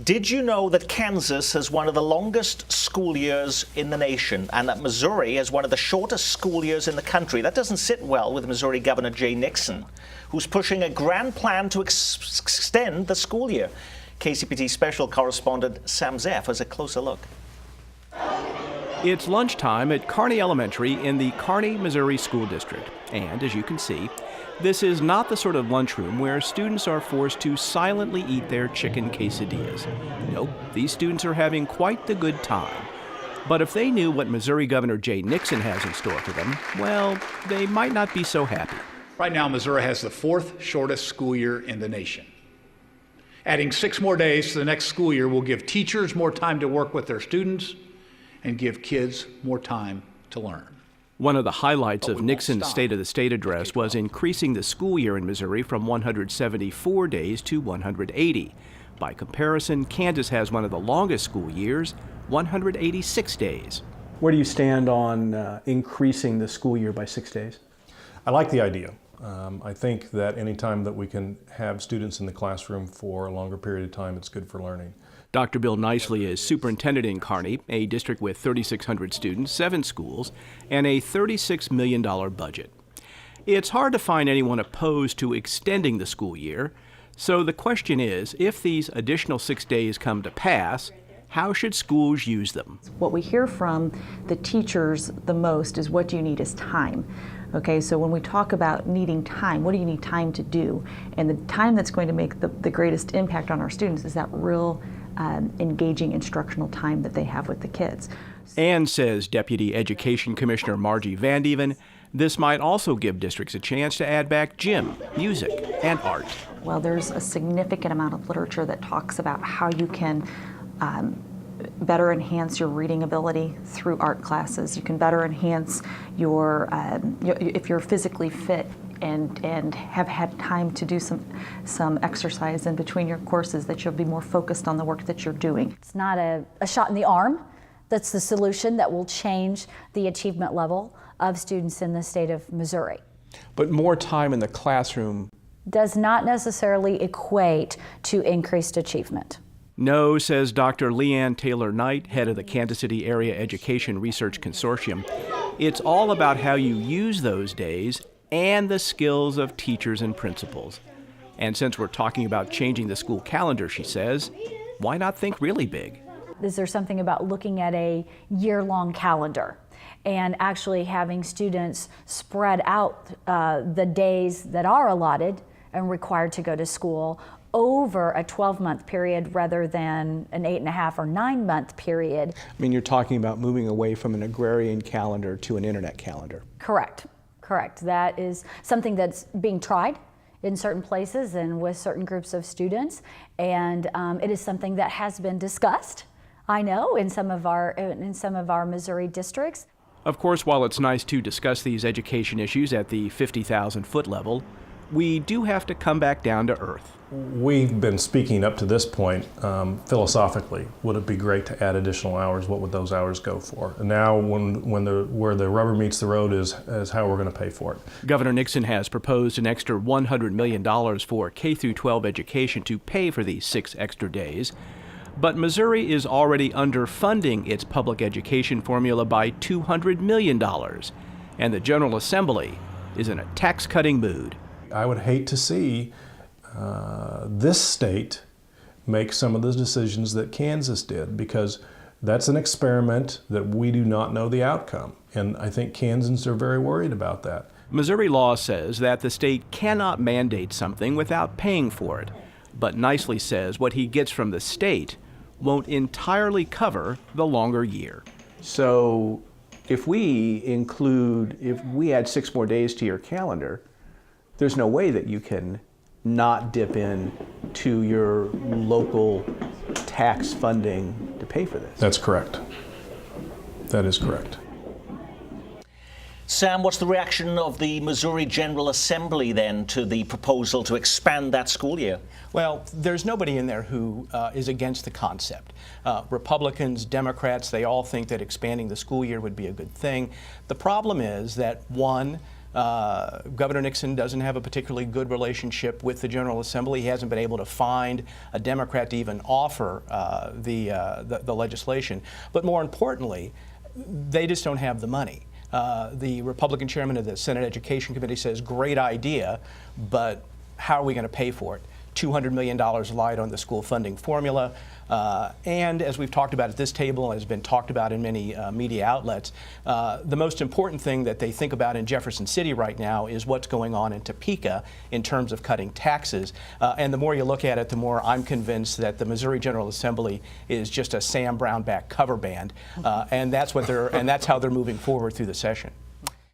Did you know that Kansas has one of the longest school years in the nation and that Missouri has one of the shortest school years in the country? That doesn't sit well with Missouri Governor Jay Nixon, who's pushing a grand plan to extend the school year. KCPT special correspondent Sam Zeff has a closer look. It's lunchtime at Kearney Elementary in the Kearney, Missouri School District. And as you can see, this is not the sort of lunchroom where students are forced to silently eat their chicken quesadillas. Nope, these students are having quite the good time. But if they knew what Missouri Governor Jay Nixon has in store for them, well, they might not be so happy. Right now, Missouri has the fourth shortest school year in the nation. Adding 6 more days to the next school year will give teachers more time to work with their students and give kids more time to learn. One of the highlights of Nixon's State of the State address was increasing the school year in Missouri from 174 days to 180. By comparison, Kansas has one of the longest school years, 186 days. Where do you stand on increasing the school year by 6 days? I like the idea. I think that any time that we can have students in the classroom for a longer period of time, it's good for learning. Dr. Bill Nicely is superintendent in Kearney, a district with 3,600 students, 7 schools, and a $36 million budget. It's hard to find anyone opposed to extending the school year, so the question is, if these additional 6 days come to pass, how should schools use them? What we hear from the teachers the most is, what do you need is time. Okay, so when we talk about needing time, what do you need time to do? And the time that's going to make the greatest impact on our students is that real engaging instructional time that they have with the kids. And, says Deputy Education Commissioner Margie Vandeven, this might also give districts a chance to add back gym, music, and art. Well, there's a significant amount of literature that talks about how you can better enhance your reading ability through art classes. You can better enhance your if you're physically fit and have had time to do some exercise in between your courses, that you'll be more focused on the work that you're doing. It's not a shot in the arm that's the solution that will change the achievement level of students in the state of Missouri. But more time in the classroom does not necessarily equate to increased achievement. No, says Dr. Leanne Taylor Knight, head of the Kansas City Area Education Research Consortium. It's all about how you use those days and the skills of teachers and principals. And since we're talking about changing the school calendar, she says, why not think really big? Is there something about looking at a year-long calendar and actually having students spread out the days that are allotted and required to go to school over a 12-month period rather than an 8.5 or 9-month period? I mean, you're talking about moving away from an agrarian calendar to an internet calendar. Correct. That is something that's being tried in certain places and with certain groups of students, and it is something that has been discussed, I know, in some of our Missouri districts. Of course, while it's nice to discuss these education issues at the 50,000-foot level, we do have to come back down to earth. We've been speaking up to this point philosophically. Would it be great to add additional hours? What would those hours go for? And now where the rubber meets the road is how we're going to pay for it. Governor Nixon has proposed an extra $100 million for K-12 education to pay for these 6 extra days. But Missouri is already underfunding its public education formula by $200 million. And the General Assembly is in a tax-cutting mood. I would hate to see this state make some of the decisions that Kansas did, because that's an experiment that we do not know the outcome. And I think Kansans are very worried about that. Missouri law says that the state cannot mandate something without paying for it. But Nicely says what he gets from the state won't entirely cover the longer year. So if we add 6 more days to your calendar, there's no way that you can not dip in to your local tax funding to pay for this. That's correct. That is correct. Sam, what's the reaction of the Missouri General Assembly then to the proposal to expand that school year? Well, there's nobody in there who is against the concept. Republicans, Democrats, they all think that expanding the school year would be a good thing. The problem is that, one, Governor Nixon doesn't have a particularly good relationship with the General Assembly. He hasn't been able to find a Democrat to even offer the legislation. But more importantly, they just don't have the money. The Republican chairman of the Senate Education Committee says, great idea, but how are we going to pay for it? $200 million lied on the school funding formula. And as we've talked about at this table, and has been talked about in many media outlets, the most important thing that they think about in Jefferson City right now is what's going on in Topeka in terms of cutting taxes. And the more you look at it, the more I'm convinced that the Missouri General Assembly is just a Sam Brownback cover band, and that's how they're moving forward through the session.